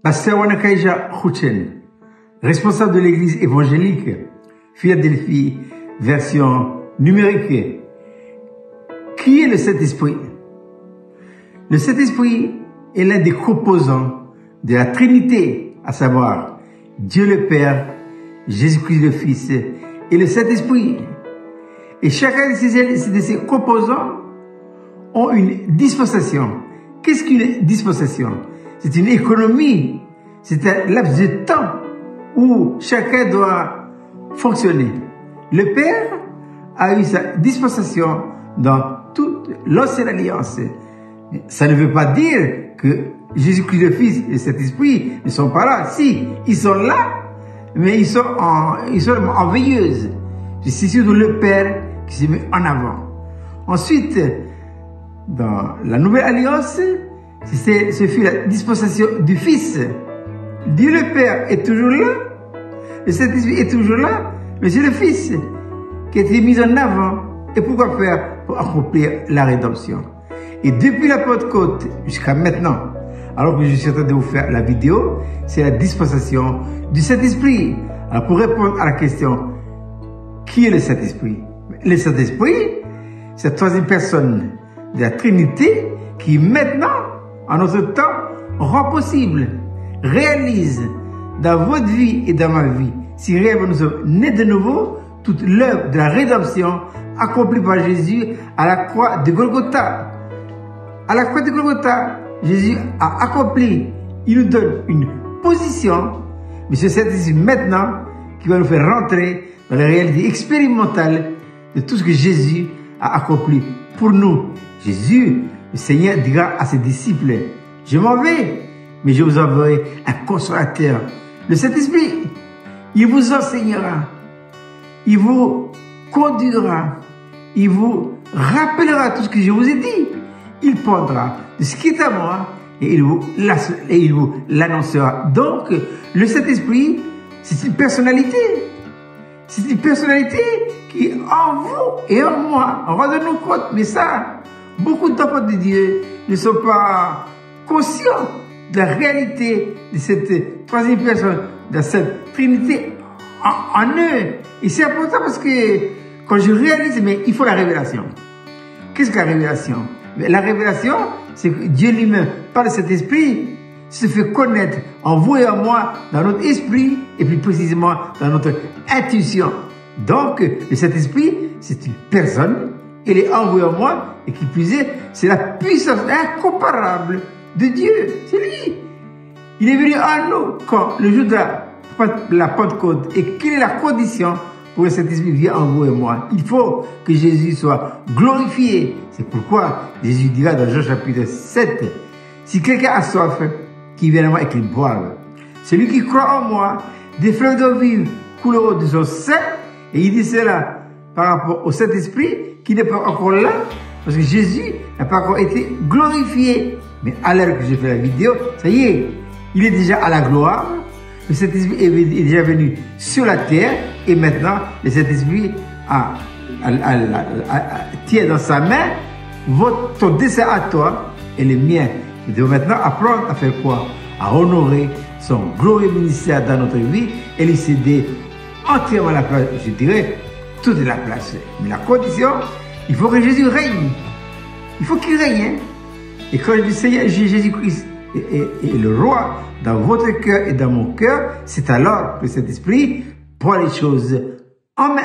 Pasteur Wanakaija Khouchen, responsable de l'église évangélique Philadelphie, version numérique. Qui est le Saint-Esprit? Le Saint-Esprit est l'un des composants de la Trinité, à savoir Dieu le Père, Jésus-Christ le Fils et le Saint-Esprit. Et chacun de ces composants ont une dispensation. Qu'est-ce qu'une dispensation? C'est une économie, c'est un laps de temps où chacun doit fonctionner. Le Père a eu sa dispensation dans toute l'ancienne alliance. Ça ne veut pas dire que Jésus-Christ le Fils et cet esprit ne sont pas là. Si, ils sont là, mais ils sont en veilleuse. C'est surtout le Père qui se met en avant. Ensuite, dans la nouvelle alliance, ce fut la dispensation du Fils. Dieu le Père est toujours là, le Saint-Esprit est toujours là, mais c'est le Fils qui a été mis en avant. Et pourquoi faire? Pour accomplir la rédemption. Et depuis la Pentecôte jusqu'à maintenant, alors que je suis en train de vous faire la vidéo, c'est la dispensation du Saint-Esprit. Alors pour répondre à la question, qui est le Saint-Esprit? Le Saint-Esprit, c'est la troisième personne de la Trinité qui maintenant, en notre temps, rend possible, réalise dans votre vie et dans ma vie, si réellement nous sommes nés de nouveau, toute l'œuvre de la rédemption accomplie par Jésus à la croix de Golgotha. À la croix de Golgotha, Jésus a accompli, il nous donne une position, mais c'est celle-ci maintenant qui va nous faire rentrer dans la réalité expérimentale de tout ce que Jésus a accompli pour nous. Jésus, le Seigneur, dira à ses disciples, je m'en vais, mais je vous enverrai un consolateur, le Saint-Esprit. Il vous enseignera, il vous conduira, il vous rappellera tout ce que je vous ai dit. Il prendra de ce qui est à moi et il vous l'annoncera. Donc, le Saint-Esprit, c'est une personnalité. C'est une personnalité qui, en vous et en moi, rendez-nous compte, mais ça, beaucoup d'enfants de Dieu ne sont pas conscients de la réalité de cette troisième personne, de cette Trinité en eux. Et c'est important parce que quand je réalise, mais il faut la révélation. Qu'est-ce que la révélation? La révélation, c'est que Dieu lui-même, par le Saint-Esprit, se fait connaître en vous et en moi, dans notre esprit, et plus précisément dans notre intuition. Donc, le Saint-Esprit, c'est une personne, elle est en vous et en moi, et qui plus est, c'est la puissance incomparable de Dieu. C'est lui. Il est venu en nous quand le jour de la Pentecôte. Et quelle est la condition pour que cet esprit vienne en vous et moi? Il faut que Jésus soit glorifié. C'est pourquoi Jésus dira dans Jean chapitre 7, si quelqu'un a soif, qu'il vienne à moi et qu'il boive. Celui qui croit en moi, des fleuves d'eau vive couleront de son sein. Et il dit cela par rapport au Saint-Esprit qui n'est pas encore là, parce que Jésus n'a pas encore été glorifié. Mais à l'heure que j'ai fait la vidéo, ça y est, il est déjà à la gloire. Le Saint-Esprit est déjà venu sur la terre et maintenant le Saint-Esprit tient dans sa main ton dessein à toi et le mien. Il doit maintenant apprendre à faire quoi? À honorer son glorieux ministère dans notre vie et lui céder entièrement la place, je dirais, toute la place. Mais la condition, il faut que Jésus règne. Il faut qu'il règne. Hein? Et quand je dis Seigneur Jésus-Christ est le roi dans votre cœur et dans mon cœur, c'est alors que cet esprit prend les choses en main.